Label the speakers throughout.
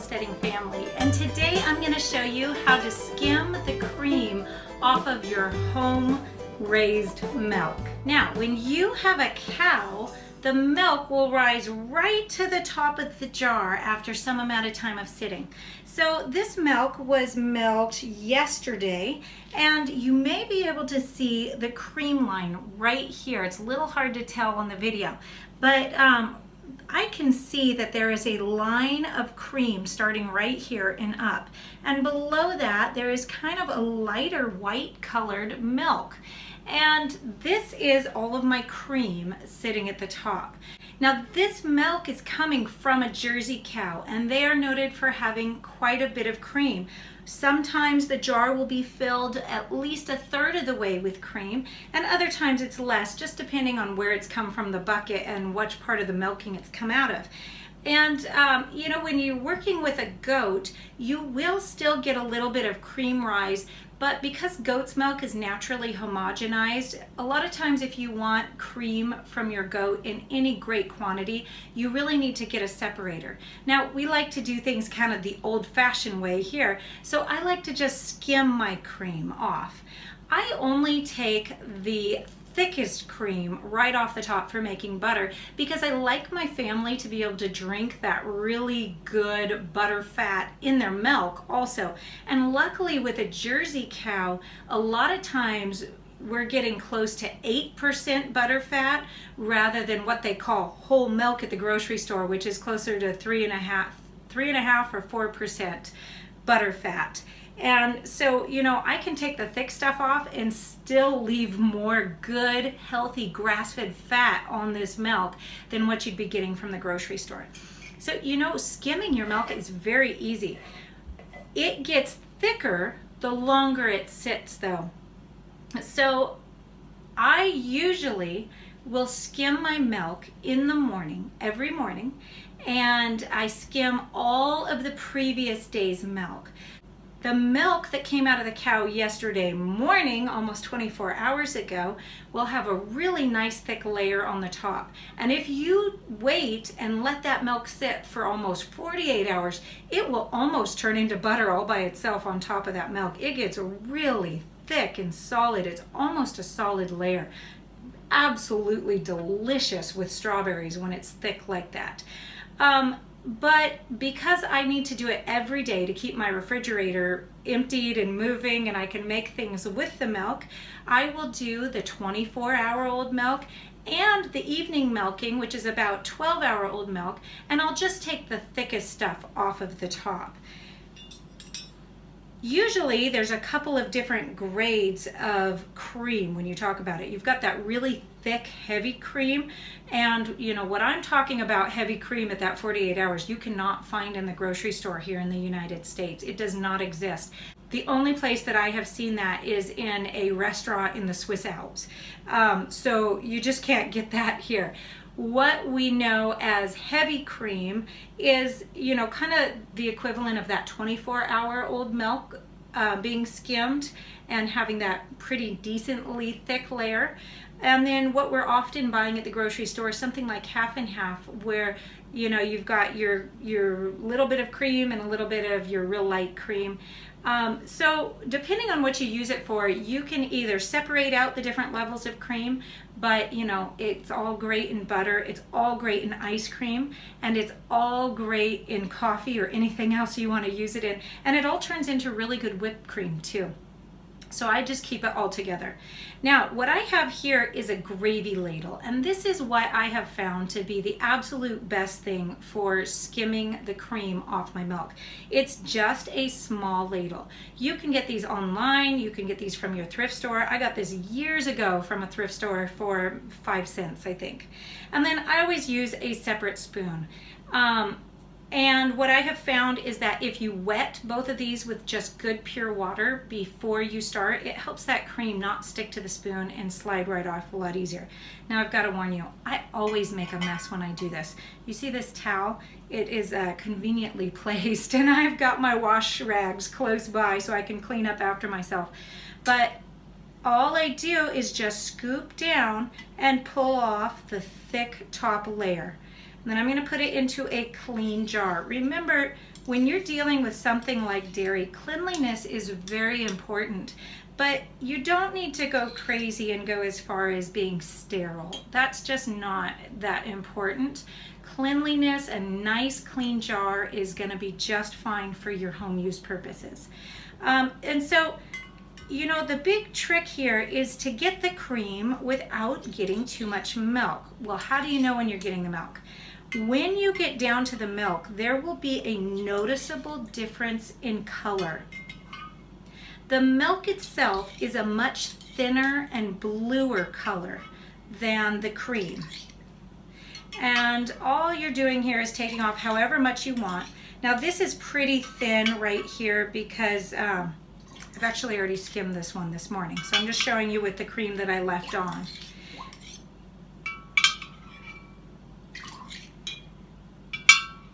Speaker 1: Homesteading family, and today I'm going to show you how to skim the cream off of your home raised milk. Now, when you have a cow, the milk will rise right to the top of the jar after some amount of time of sitting. So this milk was milked yesterday, and you may be able to see the cream line right here. It's a little hard to tell on the video, but I can see that there is a line of cream starting right here and up, and below that there is kind of a lighter white colored milk. And this is all of my cream sitting at the top. Now this milk is coming from a Jersey cow, and they are noted for having quite a bit of cream. Sometimes the jar will be filled at least a third of the way with cream, and other times it's less, just depending on where it's come from the bucket and which part of the milking it's come out of. And you know, when you're working with a goat, you will still get a little bit of cream rise, but because goat's milk is naturally homogenized, a lot of times if you want cream from your goat in any great quantity, you really need to get a separator. Now, we like to do things kind of the old-fashioned way here, so I like to just skim my cream off. I only take the thickest cream right off the top for making butter because I like my family to be able to drink that really good butter fat in their milk also. And luckily with a Jersey cow, a lot of times we're getting close to 8% butter fat rather than what they call whole milk at the grocery store, which is closer to 3.5 or 4% butter fat. And so, you know, I can take the thick stuff off and still leave more good, healthy, grass-fed fat on this milk than what you'd be getting from the grocery store. So, you know, skimming your milk is very easy. It gets thicker the longer it sits, though. So, I usually will skim my milk in the morning, every morning, and I skim all of the previous day's milk. The milk that came out of the cow yesterday morning, almost 24 hours ago, will have a really nice thick layer on the top. And if you wait and let that milk sit for almost 48 hours, it will almost turn into butter all by itself on top of that milk. It gets really thick and solid. It's almost a solid layer. Absolutely delicious with strawberries when it's thick like that. But because I need to do it every day to keep my refrigerator emptied and moving and I can make things with the milk, I will do the 24-hour-old milk and the evening milking, which is about 12-hour-old milk, and I'll just take the thickest stuff off of the top. Usually there's a couple of different grades of cream when you talk about it. You've got that really thick, heavy cream, and you know what I'm talking about, heavy cream at that 48 hours, you cannot find in the grocery store here in the United States. It does not exist. The only place that I have seen that is in a restaurant in the Swiss Alps. So you just can't get that here. What we know as heavy cream is, you know, kind of the equivalent of that 24-hour-old milk being skimmed and having that pretty decently thick layer. And then what we're often buying at the grocery store is something like half and half, where you know you've got your little bit of cream and a little bit of your real light cream. So depending on what you use it for, you can either separate out the different levels of cream, but you know, it's all great in butter, it's all great in ice cream, and it's all great in coffee or anything else you want to use it in. And it all turns into really good whipped cream too. So I just keep it all together. Now, what I have here is a gravy ladle, and this is what I have found to be the absolute best thing for skimming the cream off my milk. It's just a small ladle. You can get these online, you can get these from your thrift store. I got this years ago from a thrift store for 5 cents, I think. And then I always use a separate spoon. And what I have found is that if you wet both of these with just good pure water before you start, it helps that cream not stick to the spoon and slide right off a lot easier. Now I've got to warn you, I always make a mess when I do this. You see this towel? It is conveniently placed, and I've got my wash rags close by so I can clean up after myself. But all I do is just scoop down and pull off the thick top layer. And then I'm going to put it into a clean jar. Remember, when you're dealing with something like dairy, cleanliness is very important, but you don't need to go crazy and go as far as being sterile. That's just not that important. Cleanliness, a nice clean jar is going to be just fine for your home use purposes. And so, you know, the big trick here is to get the cream without getting too much milk. Well, how do you know when you're getting the milk? When you get down to the milk, there will be a noticeable difference in color. The milk itself is a much thinner and bluer color than the cream. And all you're doing here is taking off however much you want. Now this is pretty thin right here because I've actually already skimmed this one this morning. So I'm just showing you with the cream that I left on.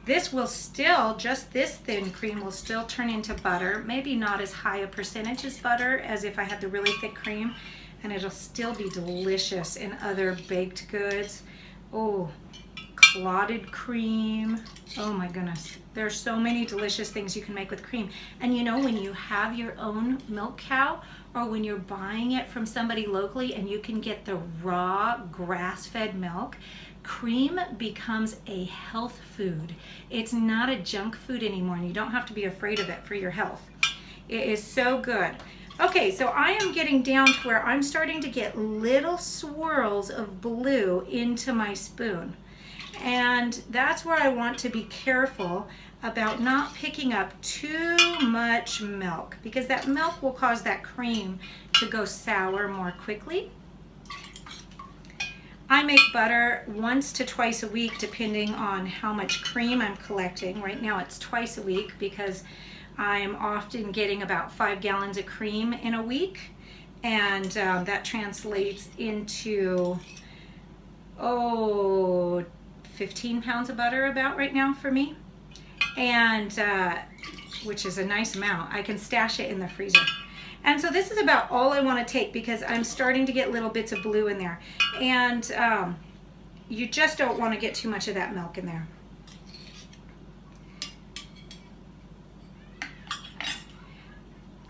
Speaker 1: This will still, just this thin cream will still turn into butter. Maybe not as high a percentage as butter as if I had the really thick cream. And it'll still be delicious in other baked goods. Oh, clotted cream. Oh my goodness. There are so many delicious things you can make with cream. And you know, when you have your own milk cow, or when you're buying it from somebody locally and you can get the raw grass-fed milk, cream becomes a health food. It's not a junk food anymore, and you don't have to be afraid of it for your health. It is so good. Okay, so I am getting down to where I'm starting to get little swirls of blue into my spoon. And that's where I want to be careful about not picking up too much milk, because that milk will cause that cream to go sour more quickly. I make butter once to twice a week depending on how much cream I'm collecting. Right now it's twice a week because I'm often getting about 5 gallons of cream in a week, and that translates into 15 pounds of butter about right now for me, and which is a nice amount. I can stash it in the freezer. And so this is about all I want to take because I'm starting to get little bits of blue in there, and you just don't want to get too much of that milk in there.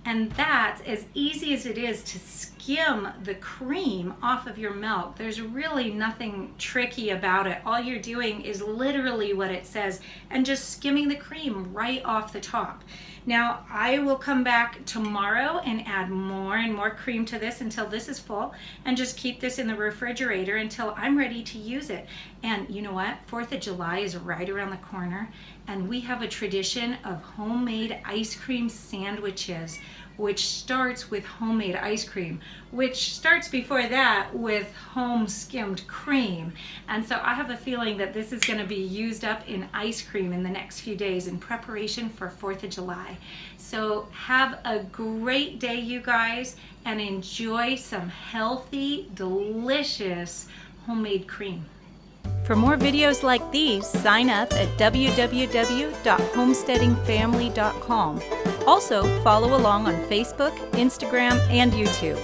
Speaker 1: And that's as easy as it is to skim the cream off of your milk. There's really nothing tricky about it. All you're doing is literally what it says and just skimming the cream right off the top. Now, I will come back tomorrow and add more and more cream to this until this is full, and just keep this in the refrigerator until I'm ready to use it. And you know what? 4th of July is right around the corner, and we have a tradition of homemade ice cream sandwiches, which starts with homemade ice cream, which starts before that with home skimmed cream. And so I have a feeling that this is going to be used up in ice cream in the next few days in preparation for 4th of July. So have a great day, you guys, and enjoy some healthy, delicious homemade cream.
Speaker 2: For more videos like these, sign up at www.homesteadingfamily.com. Also, follow along on Facebook, Instagram, and YouTube.